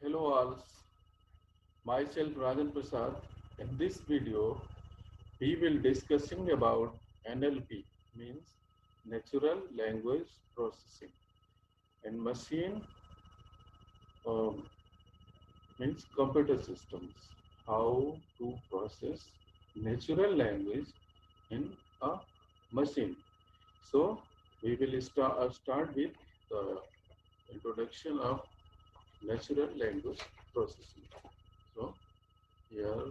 Hello all, myself Rajan Prasad. In this video, we will discussing about NLP, means Natural Language Processing, and machine um, means computer systems. How to process natural language in a machine. So we will start with the introduction of natural language processing. So here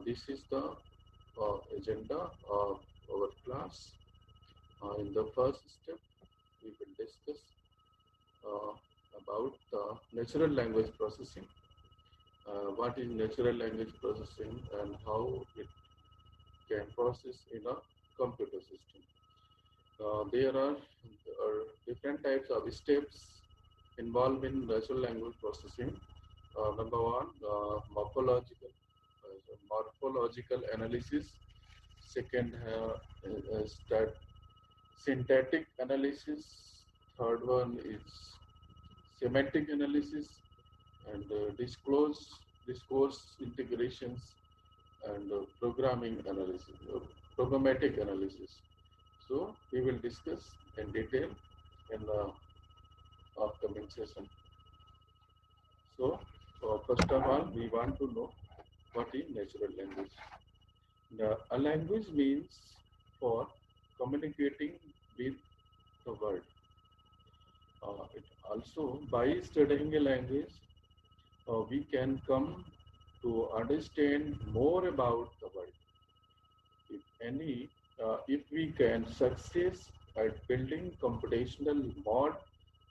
this is the agenda of our class. In the first step, we will discuss uh, about the natural language processing. What is natural language processing and how it can process in a computer system. There are different types of steps involved in natural language processing. Number one, morphological analysis. Second, syntactic analysis. Third one is semantic analysis, and discourse integrations, and programmatic analysis. So we will discuss in detail in the upcoming session. So first of all, we want to know what is natural language. A language means for communicating with the world. It also, by studying a language, we can come to understand more about the world. If we can success at building computational mode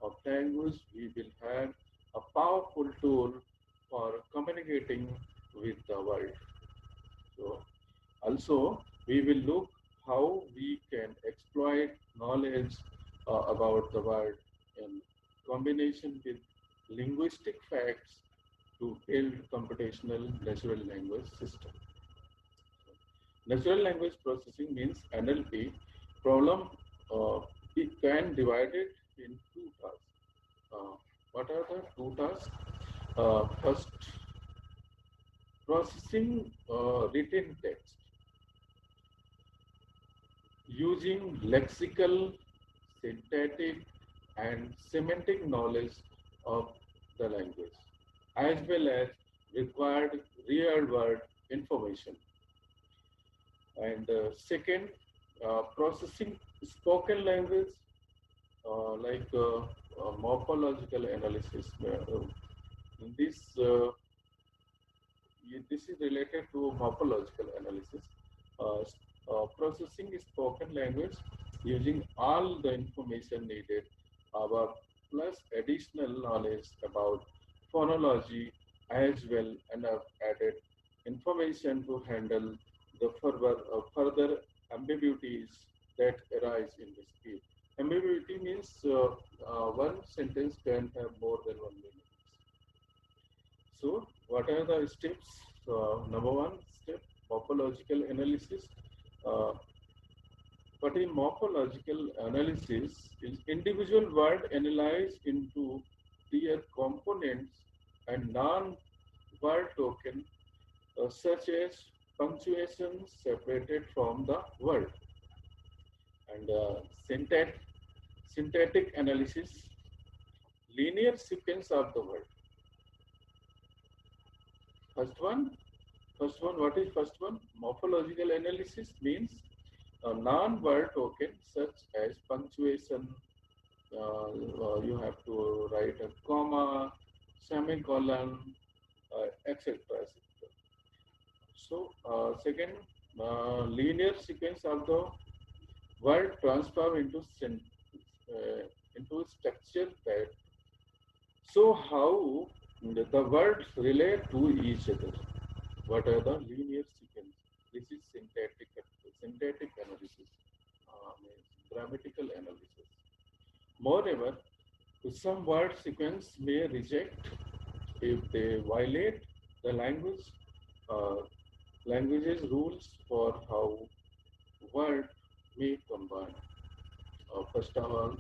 of language, we will have a powerful tool for communicating with the world. So also, we will look how we can exploit knowledge about the world in combination with linguistic facts to build computational natural language system. Natural language processing means NLP problem. We can divide it in two tasks. What are the two tasks? First, processing written text using lexical, syntactic, and semantic knowledge of the language, as well as required real-world information. And second, processing spoken language morphological analysis. This this is related to morphological analysis. Processing spoken language using all the information needed, plus additional knowledge about phonology as well, and have added information to handle the further ambiguities that arise in the speech. Ambiguity means one sentence can have more than one meaning. So, what are the steps? Number one step, morphological analysis. Uh, what is morphological analysis? Is individual word analyzed into their components and non-word token, such as punctuation separated from the word. And syntactic analysis, linear sequence of the word. First one, what is first one? Morphological analysis means a non-word token such as punctuation. You have to write a comma, semicolon, etc. So, second, linear sequence of the word transform into structure that. So, how the words relate to each other? What are the linear sequence? This is syntactic analysis, means grammatical analysis. Moreover, some word sequence may reject if they violate the uh, language's rules for how word may combine. First of all,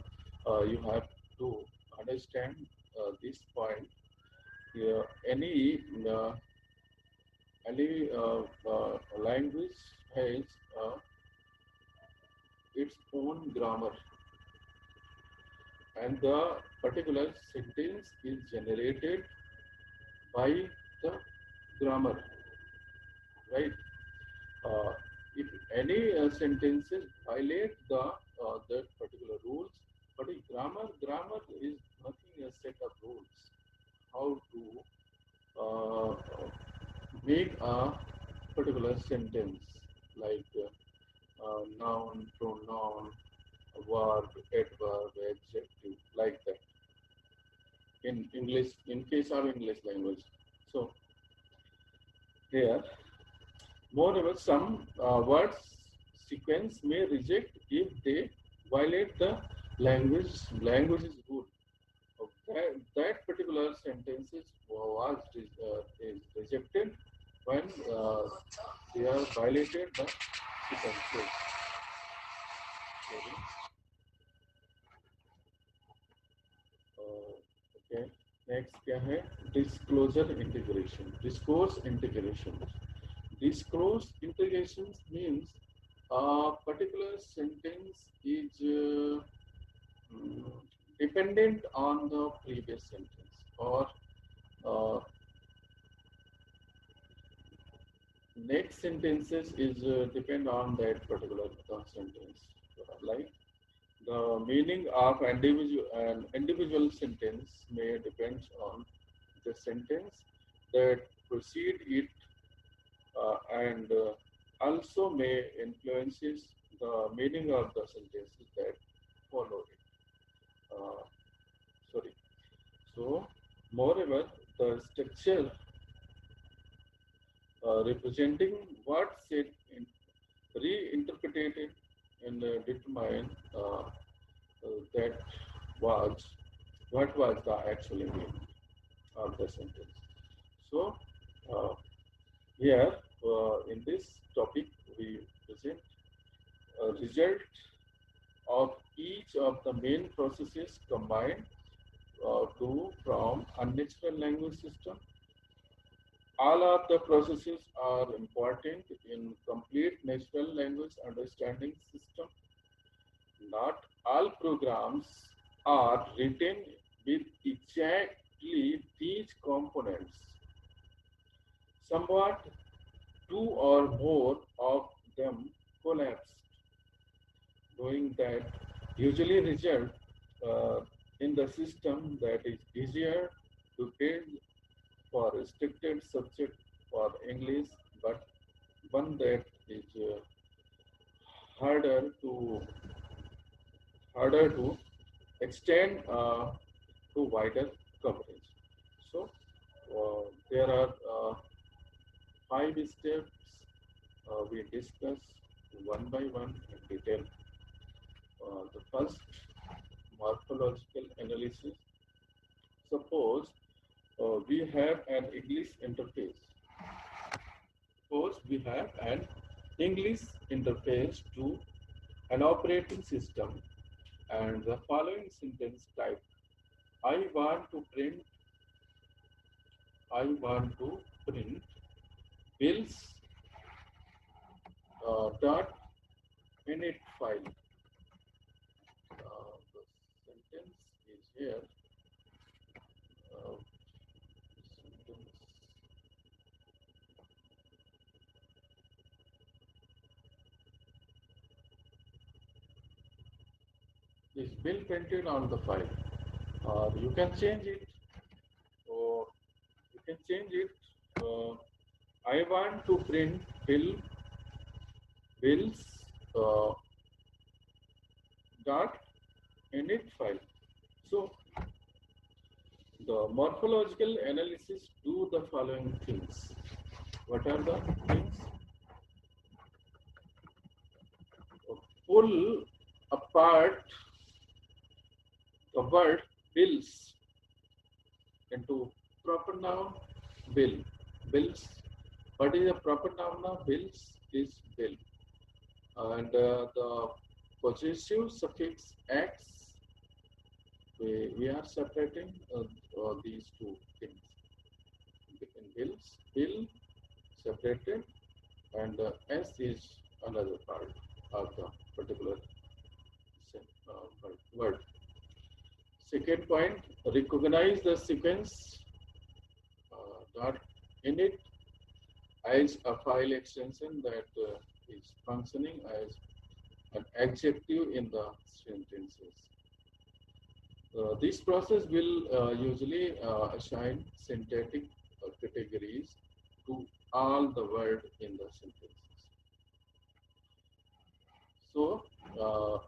you have to understand this point. Yeah, uh, any language has its own grammar, and the particular sentence is generated by the grammar, right? Uh, if any sentences violate the that particular rules, but in grammar is nothing a set of rules. How to uh, make a particular sentence like noun, pronoun, verb, adverb, adjective, like that. In English, in case of English language. So here, moreover, some words sequence may reject if they violate the language's rule. That particular sentence is rejected when they are violated the sequences. Okay. Next क्या है? Disclosure integration. Discourse integration. Disclosed integrations means a particular sentence is dependent on the previous sentence, or uh, next sentences is depend on that particular sentence. Like the meaning of an individual sentence may depend on the sentence that precede it, and also may influences the meaning of the sentences that follow it. Sorry. So, moreover, the structure representing what said in reinterpreted and determine that was what was the actual meaning of the sentence. So, uh, here in this topic we present a result of each of the main processes combined to form a natural language system. All of the processes are important in complete natural language understanding system. Not all programs are written with exactly these components. Somewhat two or more of them collapsed, doing that usually result uh, in the system that is easier to build for restricted subject for English, but one that is harder to harder to extend to wider coverage. So there are 5 steps we discuss one by one in detail. The first, morphological analysis. Suppose we have an English interface. Suppose we have an English interface to an operating system, and the following sentence type: I want to print bills dot init file. The sentence is here. Sentence. Is bill printed on the file, or you can change it, or you can change it. I want to print bills uh, dot init file. So the morphological analysis do the following things. What are the things? Pull apart the word bills into proper noun bill. Bills. What is a proper noun now? Bills is bill. And the possessive suffix x, we we are separating these two things. In bill separated, and S is another part of the particular word. Second point, recognize the sequence dot init as a file extension that is functioning as an adjective in the sentences. This process will usually assign syntactic categories to all the word in the sentences. So,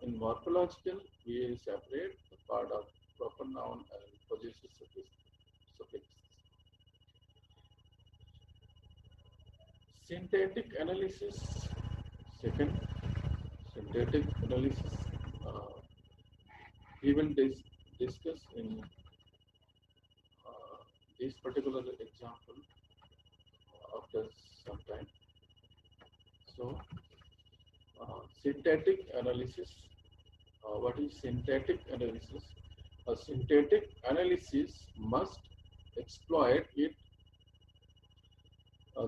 in morphological, we separate the part of proper noun and possessive suffixes. Syntactic analysis. Second, syntactic analysis. We will discuss in this particular example after some time. So, syntactic analysis. What is syntactic analysis? A syntactic analysis must exploit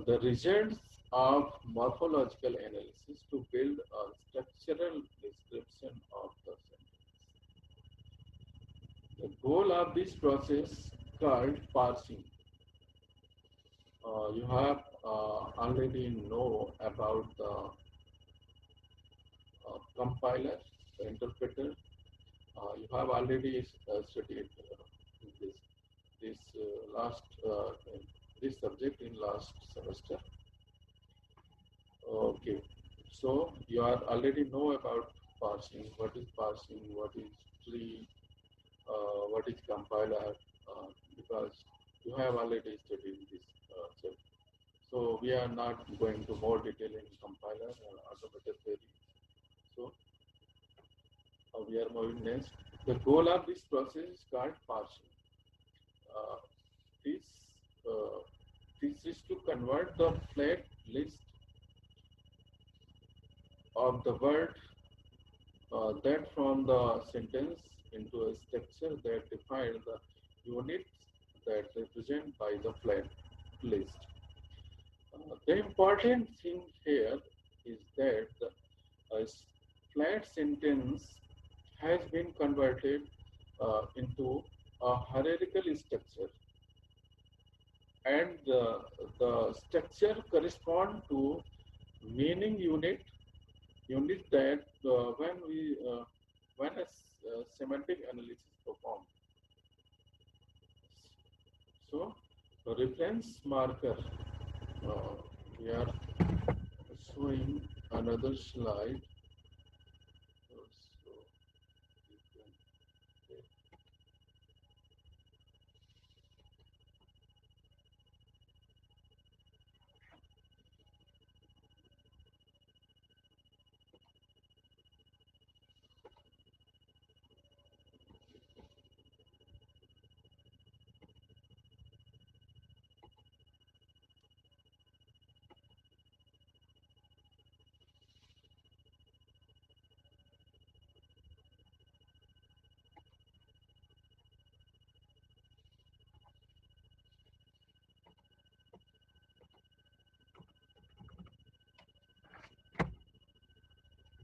the results of morphological analysis to build a structural description of the sentence. The goal of this process called parsing. You have already know about the compiler, the interpreter. You have already studied this subject in last semester. Okay, so you are already know about parsing. What is parsing? What is tree? What is compiler? Because you have already studied this subject. So we are not going to more detail in compiler or automated theory. So we are moving next. The goal of this process is called parsing. This is to convert the flat list of the word that from the sentence into a structure that defines the units that represent by the flat list. The important thing here is that the flat sentence has been converted into a hierarchical structure, and the structure corresponds to meaning unit that when a semantic analysis performed. So, the reference marker, we are showing another slide.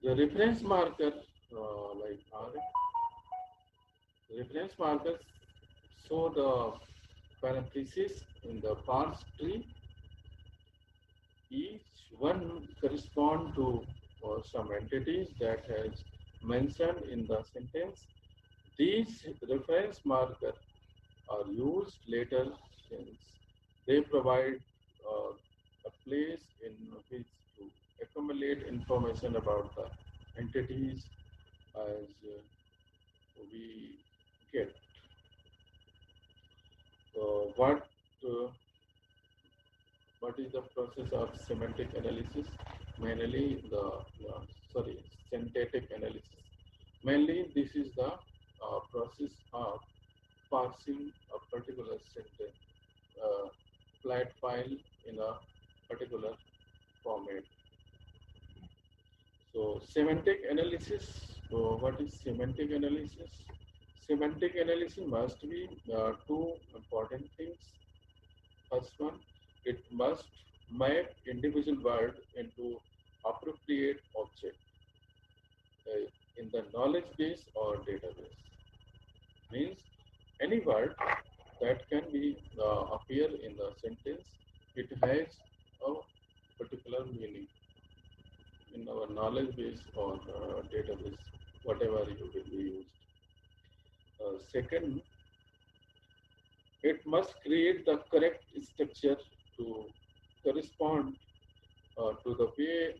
So, the reference marker, like reference markers show the parentheses in the parse tree. Each one corresponds to some entities that has mentioned in the sentence. These reference markers are used later since they provide a place in which to accumulate information about the entities as we get. What is the process of semantic analysis? Mainly syntactic analysis. Mainly, this is the process of parsing a particular sentence, flat file in a particular format. So, semantic analysis. So what is semantic analysis? Semantic analysis must be two important things. First one, it must map individual word into appropriate object in the knowledge base or database. Means any word that can be appear in the sentence, it has a particular meaning in our knowledge base or database, whatever you will be used. Second, it must create the correct structure to correspond to the way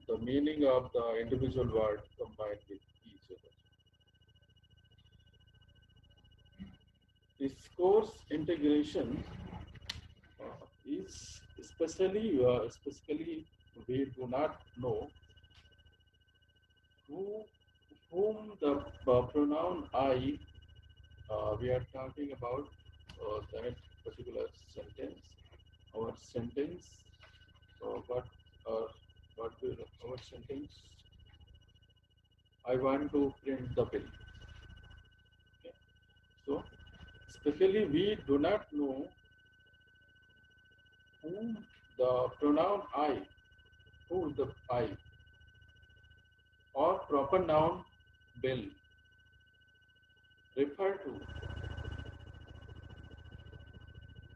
the meaning of the individual word combined with each other. This course integration is specifically we do not know who whom the pronoun I we are talking about that particular sentence. Our sentence, uh, what will our sentence? I want to print the bill. Okay. So, especially we do not know whom the pronoun I, who the I, or proper noun bill refer to.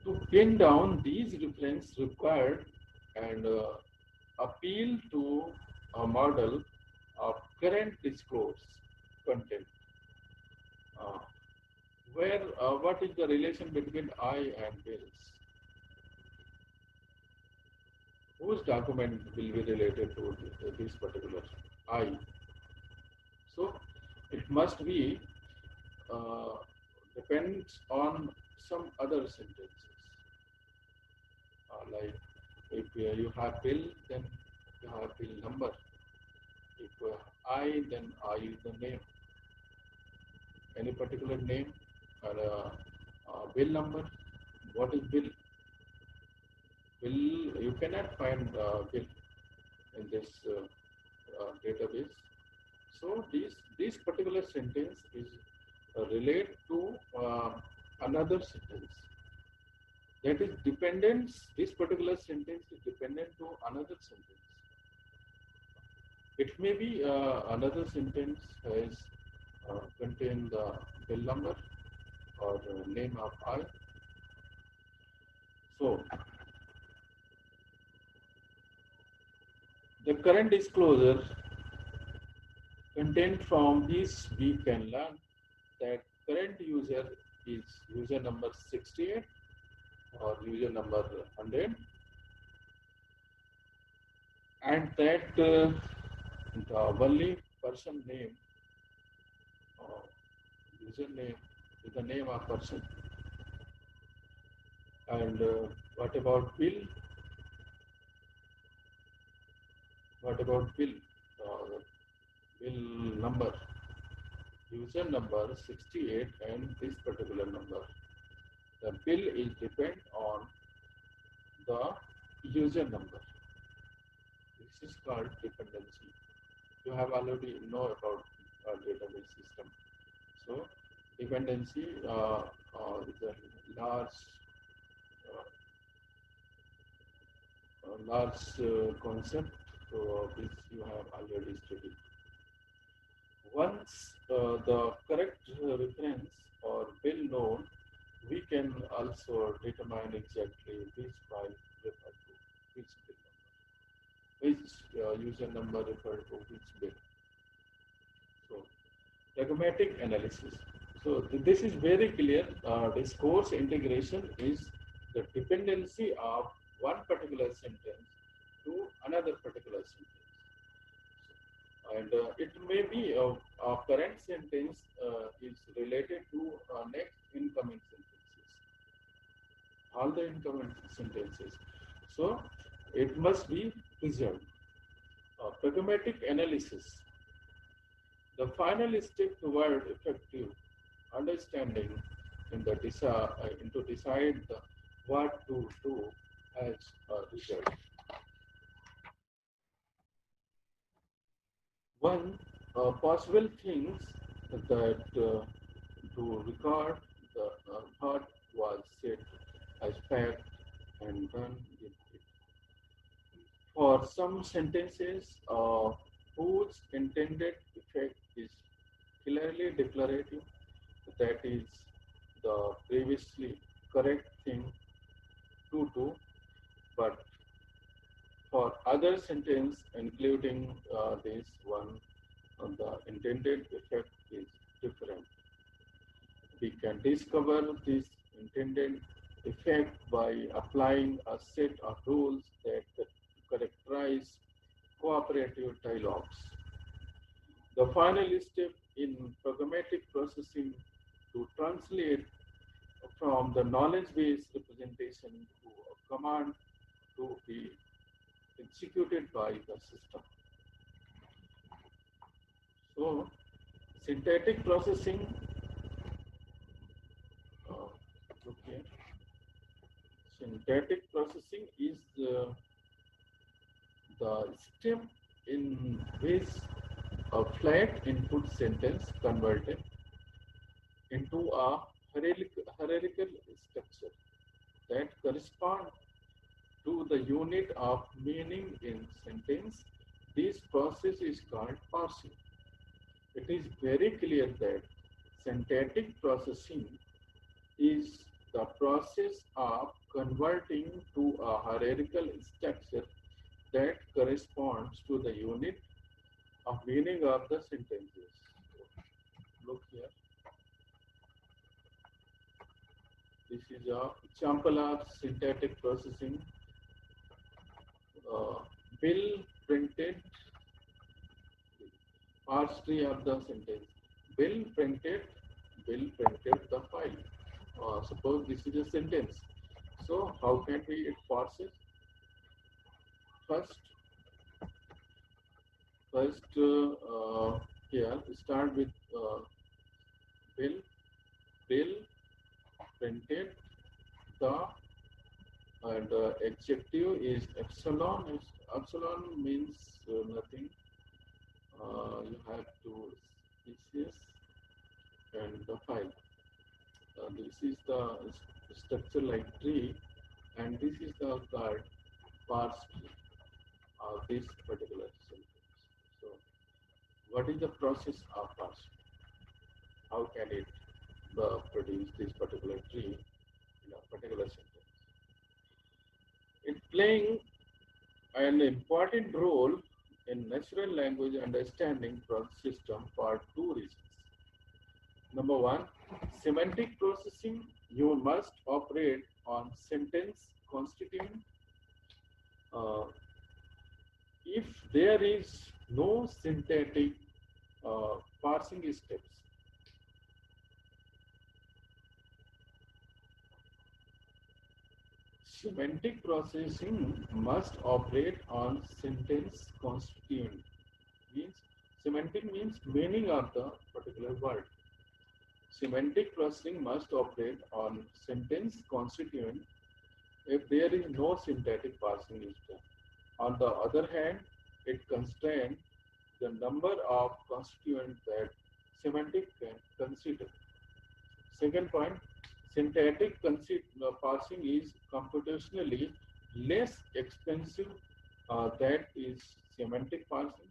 To pin down these references required and appeal to a model of current discourse content. Uh, where what is the relation between I and bills? Whose document will be related to this particular I? So it must be uh, depends on some other sentences. Like if you have bill, then you have bill number. If I, then I is the name. Any particular name or bill number. What is bill? Bill, you cannot find bill in this database. So this particular sentence is relate to another sentence. That is dependence. This particular sentence is dependent to another sentence. It may be another sentence has contain the bill number or name of I. So the current disclosure content from this we can learn that current user is user number 68 or user number 100, and that the only person name or username is the name of person. And what about bill? What about bill? Bill number, user number 68 and this particular number. The bill is depend on the user number. This is called dependency. You have already know about database system. So dependency is a large concept which you have already studied. Once the correct reference or bill known, we can also determine exactly which file referred to which bill number, which user number referred to which bill. So, pragmatic analysis. So, this is very clear. This course integration is the dependency of one particular sentence to another particular sentence. And it may be a current sentence is related to next incoming sentences, all the incoming sentences. So it must be preserved. Pragmatic analysis, the final step toward effective understanding in the to decide what to do as a result. One possible things that to record the what was said as fact and then it. For some sentences whose intended effect is clearly declarative, that is the previously correct thing to do, but for other sentence, including this one, the intended effect is different. We can discover this intended effect by applying a set of rules that characterize cooperative dialogues. The final step in programmatic processing to translate from the knowledge-based representation to a command to be executed by the system. So, syntactic processing, okay, syntactic processing is the step in which a flat input sentence converted into a hierarchical structure that corresponds to the unit of meaning in sentence. This process is called parsing. It is very clear that syntactic processing is the process of converting to a hierarchical structure that corresponds to the unit of meaning of the sentences. Look here. This is an example of syntactic processing. Bill printed, parse tree of the sentence. Bill printed the file. Suppose this is a sentence. So how can we parse it? First, here start with Bill. Bill printed the, and adjective is epsilon. Epsilon means nothing. You have to species and the file. This is the structure like tree, and this is the card parse tree of this particular sentence. So, what is the process of parsing? How can it produce this particular tree in a particular sentence? It's playing an important role in natural language understanding system for two reasons. Number one, semantic processing. You must operate on sentence constituent. If there is no syntactic parsing steps, semantic processing must operate on sentence constituent. Means semantic means meaning of the particular word. Semantic processing must operate on sentence constituent if there is no syntactic parsing step. On the other hand, it constrains the number of constituents that semantic can consider. Second point, syntactic parsing is computationally less expensive than is semantic parsing.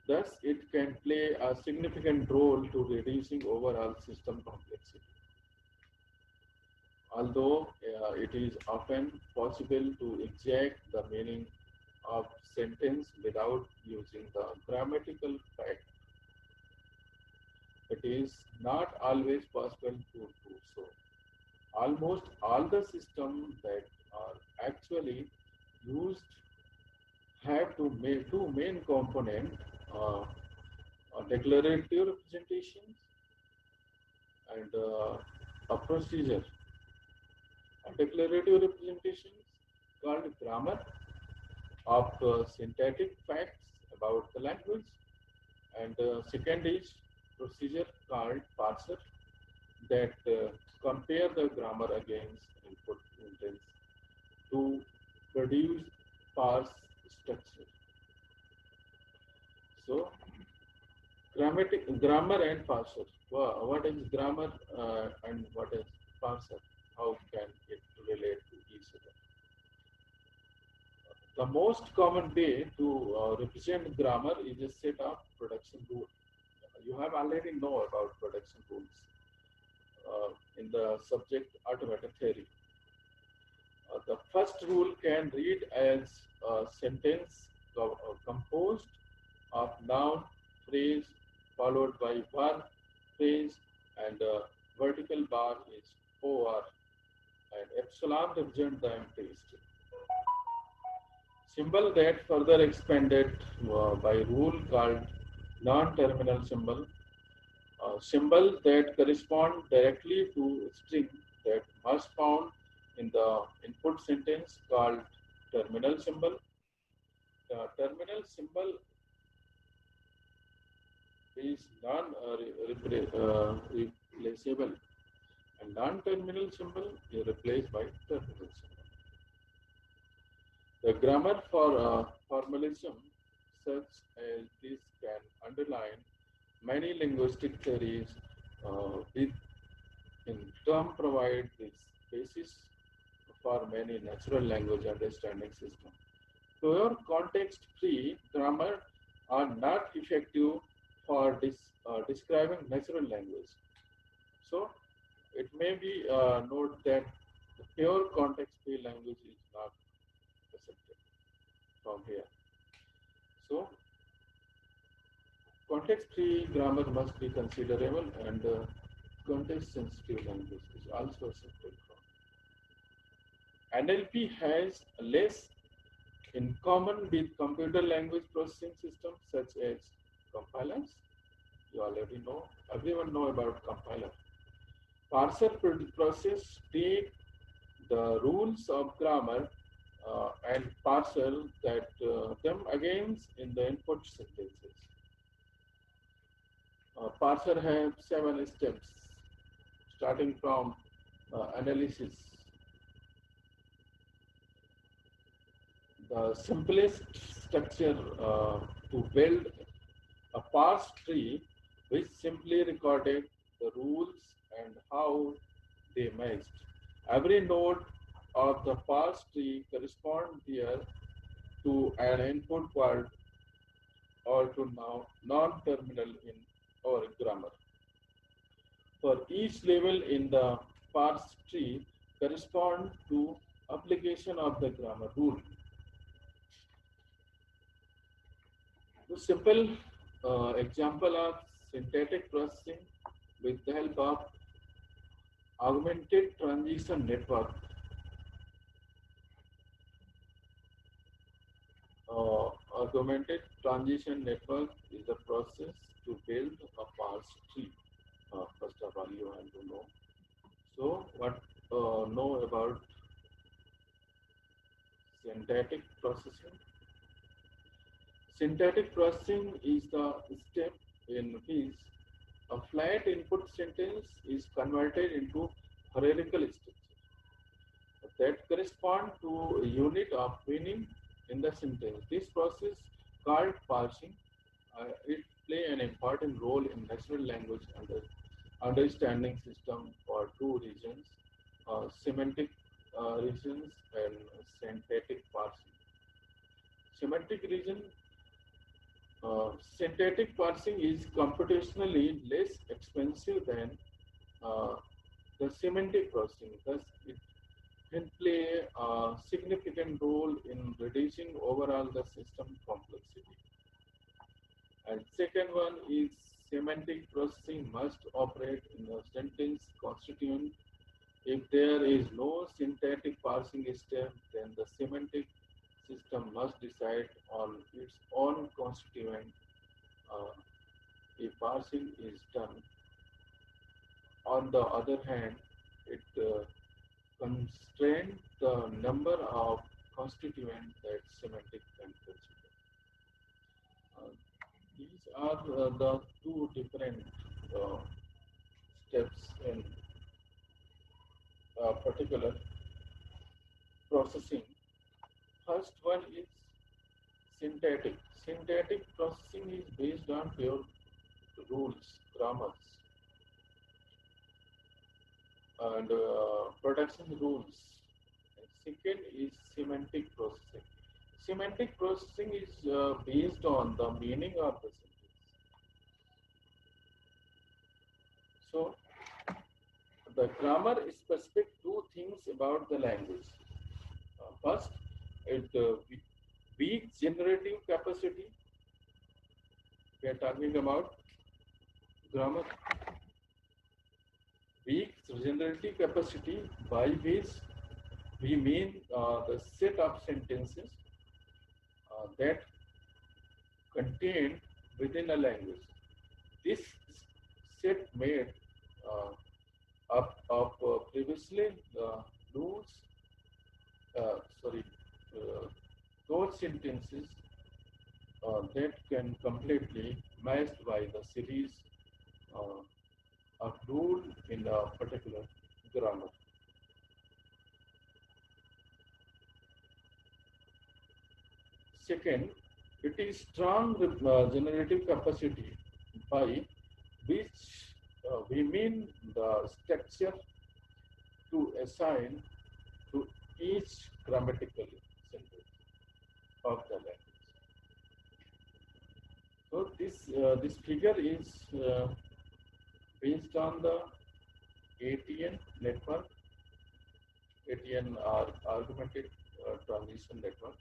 Thus, it can play a significant role to reducing overall system complexity. Although it is often possible to extract the meaning of sentence without using the grammatical fact, it is not always possible to do so. Almost all the systems that are actually used have two main components, declarative representations and a procedure. A declarative representations called grammar of syntactic facts about the language, and second is procedure called parser that compare the grammar against input intents to produce parse structure. So Grammar and parser. What is grammar and what is parser? How can it relate to each other? The most common way to represent grammar is a set of production rules. You have already know about production rules in the subject automated theory. The first rule can read as a sentence composed of noun, phrase, followed by verb, phrase, and vertical bar is or, and epsilon represent the empty string. Symbol that further expanded by rule called non-terminal symbol. Symbols that correspond directly to string that must found in the input sentence called terminal symbol. The terminal symbol is non-replaceable, and non-terminal symbol is replaced by terminal symbol. The grammar for formalism such as this can underline many linguistic theories with in turn provide this basis for many natural language understanding systems. Pure context-free grammar are not effective for describing natural language. So it may be note that the pure context-free language is not accepted from here. So context-free grammar must be considerable, and context-sensitive language is also accepted from. NLP has less in common with computer language processing systems such as compilers. You already know, everyone know about compiler. Parser process take the rules of grammar and parcel that them against in the input sentences. Parser have 7 steps, starting from analysis. The simplest structure to build a parse tree, which simply recorded the rules and how they matched. Every node of the parse tree corresponds here to an input word or to non-terminal in our grammar. For each level in the parse tree correspond to application of the grammar rule. A simple example of syntactic processing with the help of augmented transition network. Augmented transition network is a process to build a parse tree. First of all, you have to know. So, what know about syntactic processing? Syntactic processing is the step in which a flat input sentence is converted into hierarchical structure that correspond to a unit of meaning in the sentence. This process called parsing, it play an important role in natural language understanding system for two regions, semantic regions and syntactic parsing. Semantic region, syntactic parsing is computationally less expensive than uh, the semantic processing. Thus, it can play a significant role in reducing overall the system complexity. And second one is semantic processing must operate in a sentence constituent. If there is no syntactic parsing step, then the semantic system must decide on its own constituent if parsing is done. On the other hand, it constrains the number of constituents that semantic can consider. Uh, these are the two different uh, steps in particular processing. First one is syntactic. Syntactic processing is based on pure rules, grammars, and production rules. And second is semantic processing. Semantic processing is based on the meaning of the sentence. So the grammar specific two things about the language. First, it weak generative capacity. We are talking about grammar. Weak generative capacity, by which we mean the set of sentences that contained within a language. This set made up of previously loose, sorry, uh, those sentences that can completely matched by the series uh, of rule in a particular grammar. Second, it is strong generative capacity, by which we mean the structure to assign to each grammatical sentence of the language. So this figure is based on the ATN network, ATN or augmented transition network.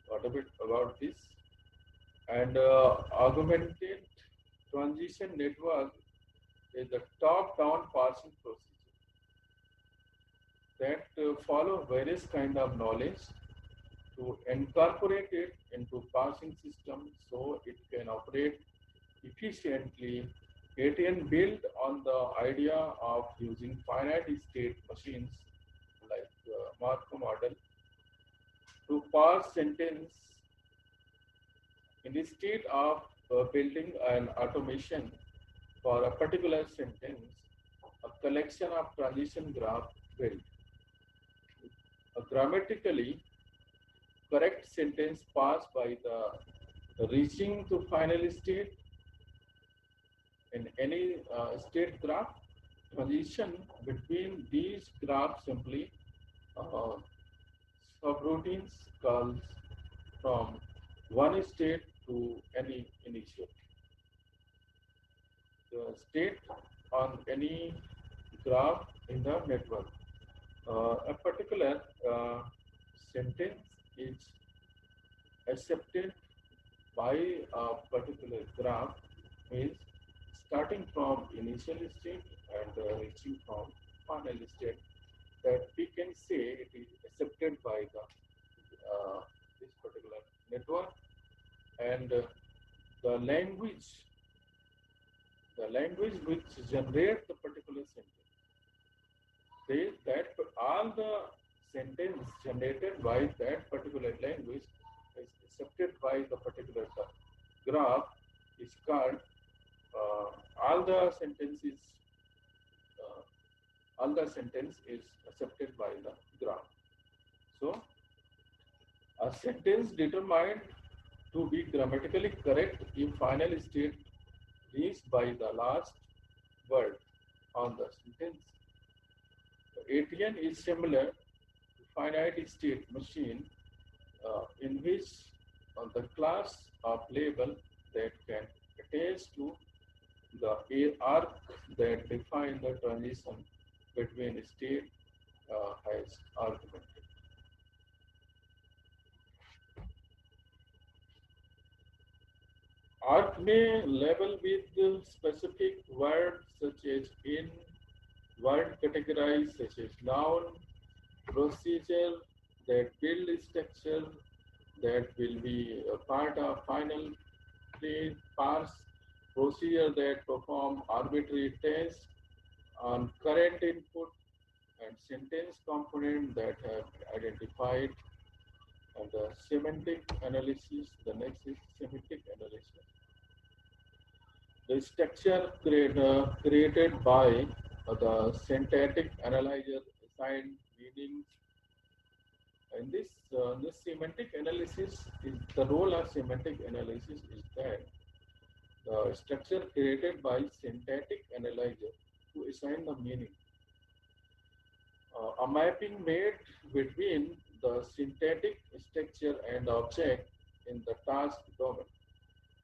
What a bit about this? And augmented transition network is the top-down parsing procedure that follow various kind of knowledge to incorporate it into parsing system so it can operate efficiently. ATN built on the idea of using finite state machines like Markov model to parse sentence instead of building an automation for a particular sentence. A collection of transition graph built. A grammatically correct sentence passed by the reaching to final state in any state graph. Transition between these graphs simply uh, subroutines calls from one state to any initial. The state on any graph in the network. A particular sentence is accepted by a particular graph means starting from initial state and reaching from final state, that we can say it is accepted by the this particular network. And the language which generates the particular sentence, that all the sentence generated by that particular language is accepted by the particular graph is called all the sentences uh, all the sentence is accepted by the graph. So a sentence determined to be grammatically correct in final state reached by the last word on the sentence. ATN is similar to finite state machine in which the class of label that can attach to the arc that define the transition between state has argumented. Arc may label with specific words such as in, word categorized such as noun, procedure that build structure that will be a part of final parse, procedure that perform arbitrary tests on current input, and sentence component that have identified. And the semantic analysis, the next is semantic analysis. The structure created by the syntactic analyzer assigned meanings. In this semantic analysis, is the role of semantic analysis is that the structure created by syntactic analyzer to assign the meaning. A mapping made between the syntactic structure and object in the task domain.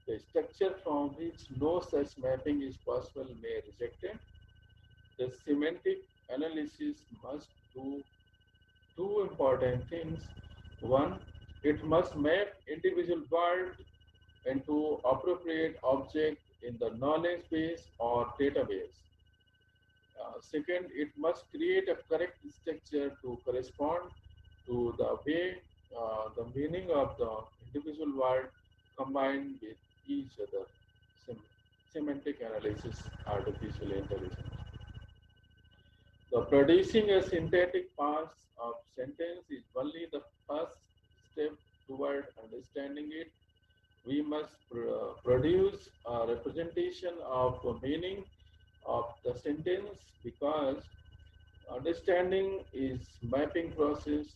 The structure from which no such mapping is possible may be rejected. The semantic analysis must do two important things. One, it must map individual word into appropriate object in the knowledge base or database. Second, it must create a correct structure to correspond to the way the meaning of the individual word combined with each other. Semantic analysis, artificial intelligence. The producing a synthetic parts of sentence is only the first step toward understanding it. We must produce a representation of the meaning of the sentence because understanding is mapping process.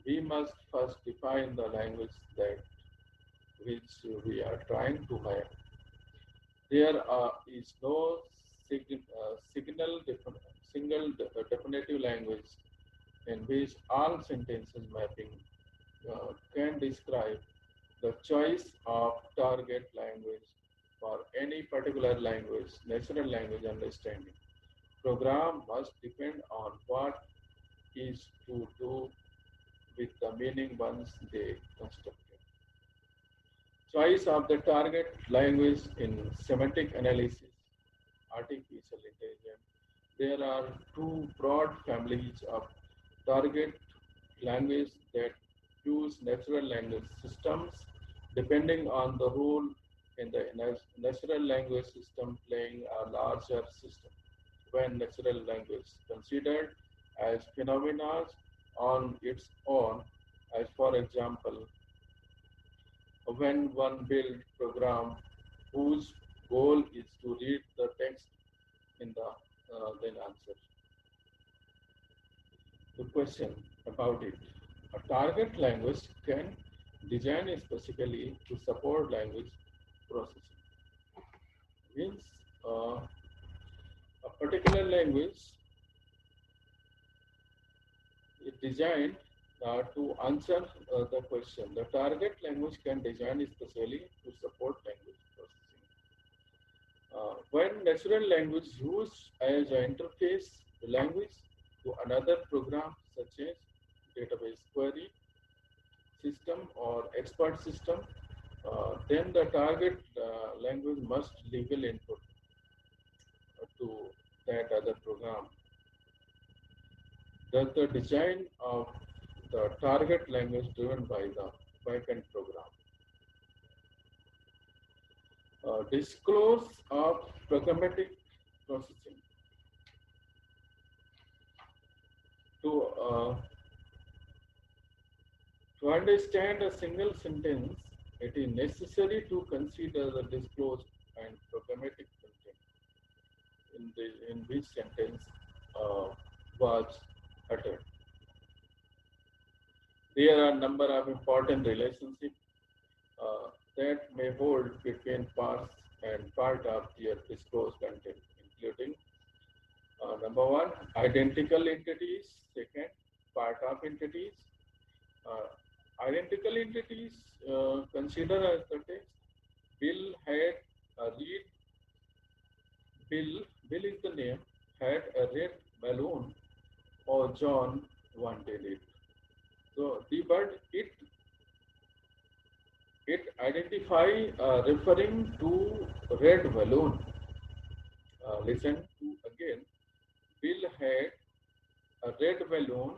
We must first define the language that which we are trying to map. There is no single definitive language in which all sentences mapping can describe the choice of target language for any particular language, natural language understanding. Program must depend on what is to do with the meaning once they constructed. Choice of the target language in semantic analysis, artificial intelligence. There are two broad families of target language that use natural language systems depending on the role in the natural language system playing a larger system. When natural language considered as phenomena on its own, as for example, when one builds program whose goal is to read the text in the then answer. The question about it. A target language can design specifically to support language processing. Means a particular language is designed to answer the question. The target language can design specially to support language processing. When natural language used as an interface language to another program such as database query system or expert system, then the target language must legal input to that other program. The design of the target language driven by the backend program. Disclose of programmatic processing. To understand a single sentence, it is necessary to consider the disclosed and programmatic content in which sentence was uttered. There are a number of important relationships that may hold between parts and part of their disclosed content, including number one, identical entities. Second, part of entities. Identical entities consider as the text. Bill had a read. Bill is the name. Had a red balloon, or John wanted it. So the word it identify referring to red balloon. Listen to again. Bill had a red balloon,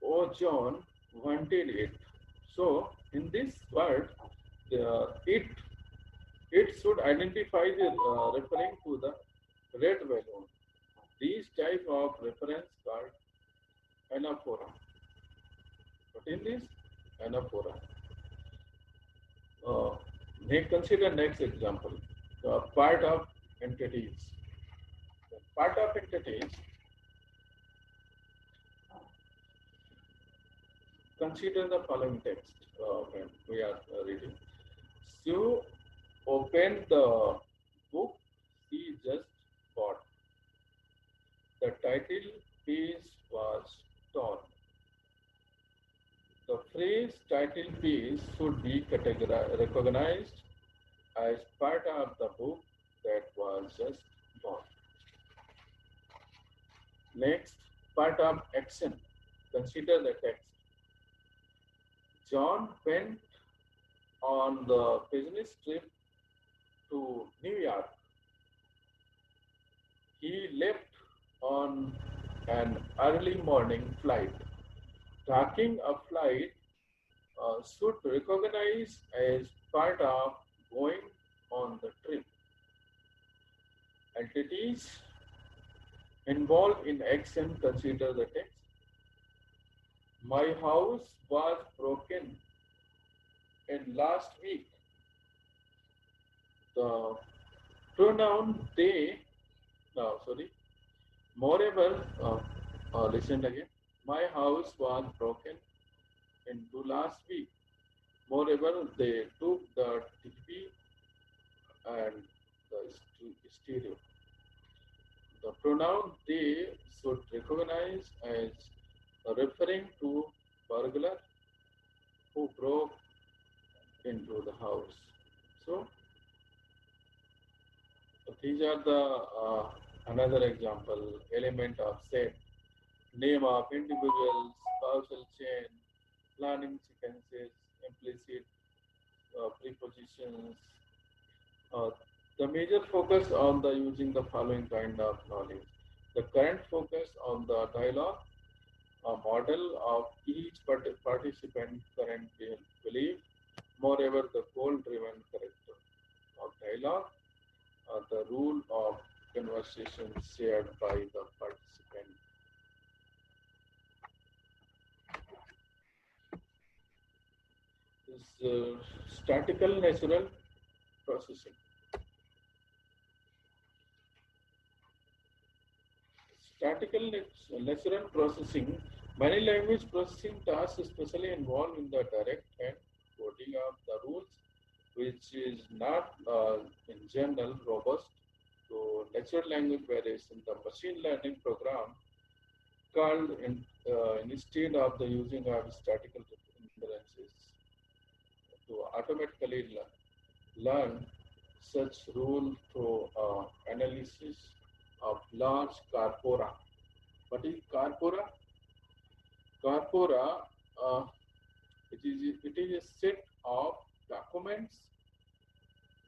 or John wanted it. So in this word, it should identify the referring to the red balloon. These type of reference called anaphora. What is this? Anaphora. May consider next example. The part of entities. The part of entities. Consider the following text when we are reading. opened the book he just bought. The title page was torn. The phrase title page should be recognized as part of the book that was just bought. Next, part of action. Consider the text. John went on the business trip to New York. He left on an early morning flight. Tracking a flight should recognize as part of going on the trip. Entities involved in action, consider the text. My house was broken in last week. The pronoun they, no, sorry. Moreover, listen again. My house was broken into last week. Moreover, they took the TV and the stereo. The pronoun they should recognize as referring to burglar who broke into the house. So these are the another example element of set, name of individuals, causal chain, planning sequences, implicit prepositions. Uh, the major focus on the using the following kind of knowledge. The current focus on the dialogue, a model of each participant current belief. Moreover, the goal-driven character of dialogue, the rule of conversation shared by the participant. This statical natural processing. Statical natural processing, many language processing tasks especially involved in the direct and coding of the rules, which is not in general robust to natural language variation. The machine learning program called instead of the using of statical inferences to automatically learn such rule through analysis of large corpora. What is corpora? Corpora, it is a set of documents.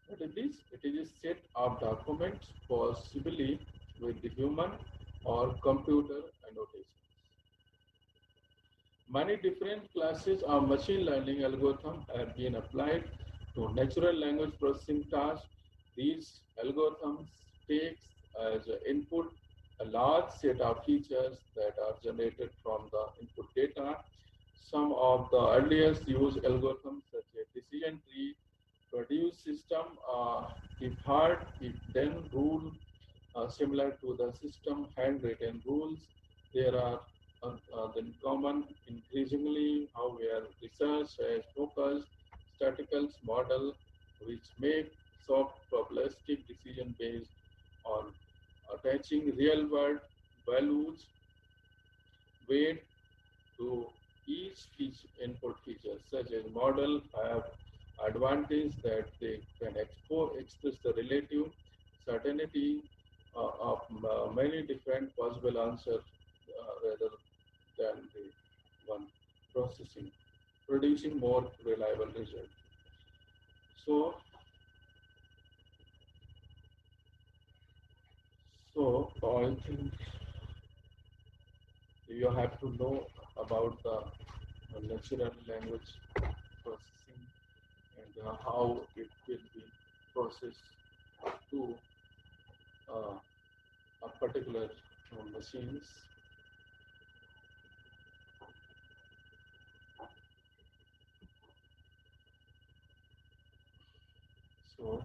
What is this? It is a set of documents, possibly with the human or computer annotations. Many different classes of machine learning algorithms have been applied to natural language processing tasks. These algorithms take as input a large set of features that are generated from the input data. Some of the earliest used algorithms, such as decision tree, produce system if hard, if then rule, similar to the system handwritten rules. There are then common increasingly how we are research as focused statistical model which make soft probabilistic decision based on attaching real world values weight to each input feature, such as model have advantage that they can express the relative certainty of many different possible answers rather than the one processing, producing more reliable result. So, I think you have to know about the natural language processing and how it will be processed to a particular machines. So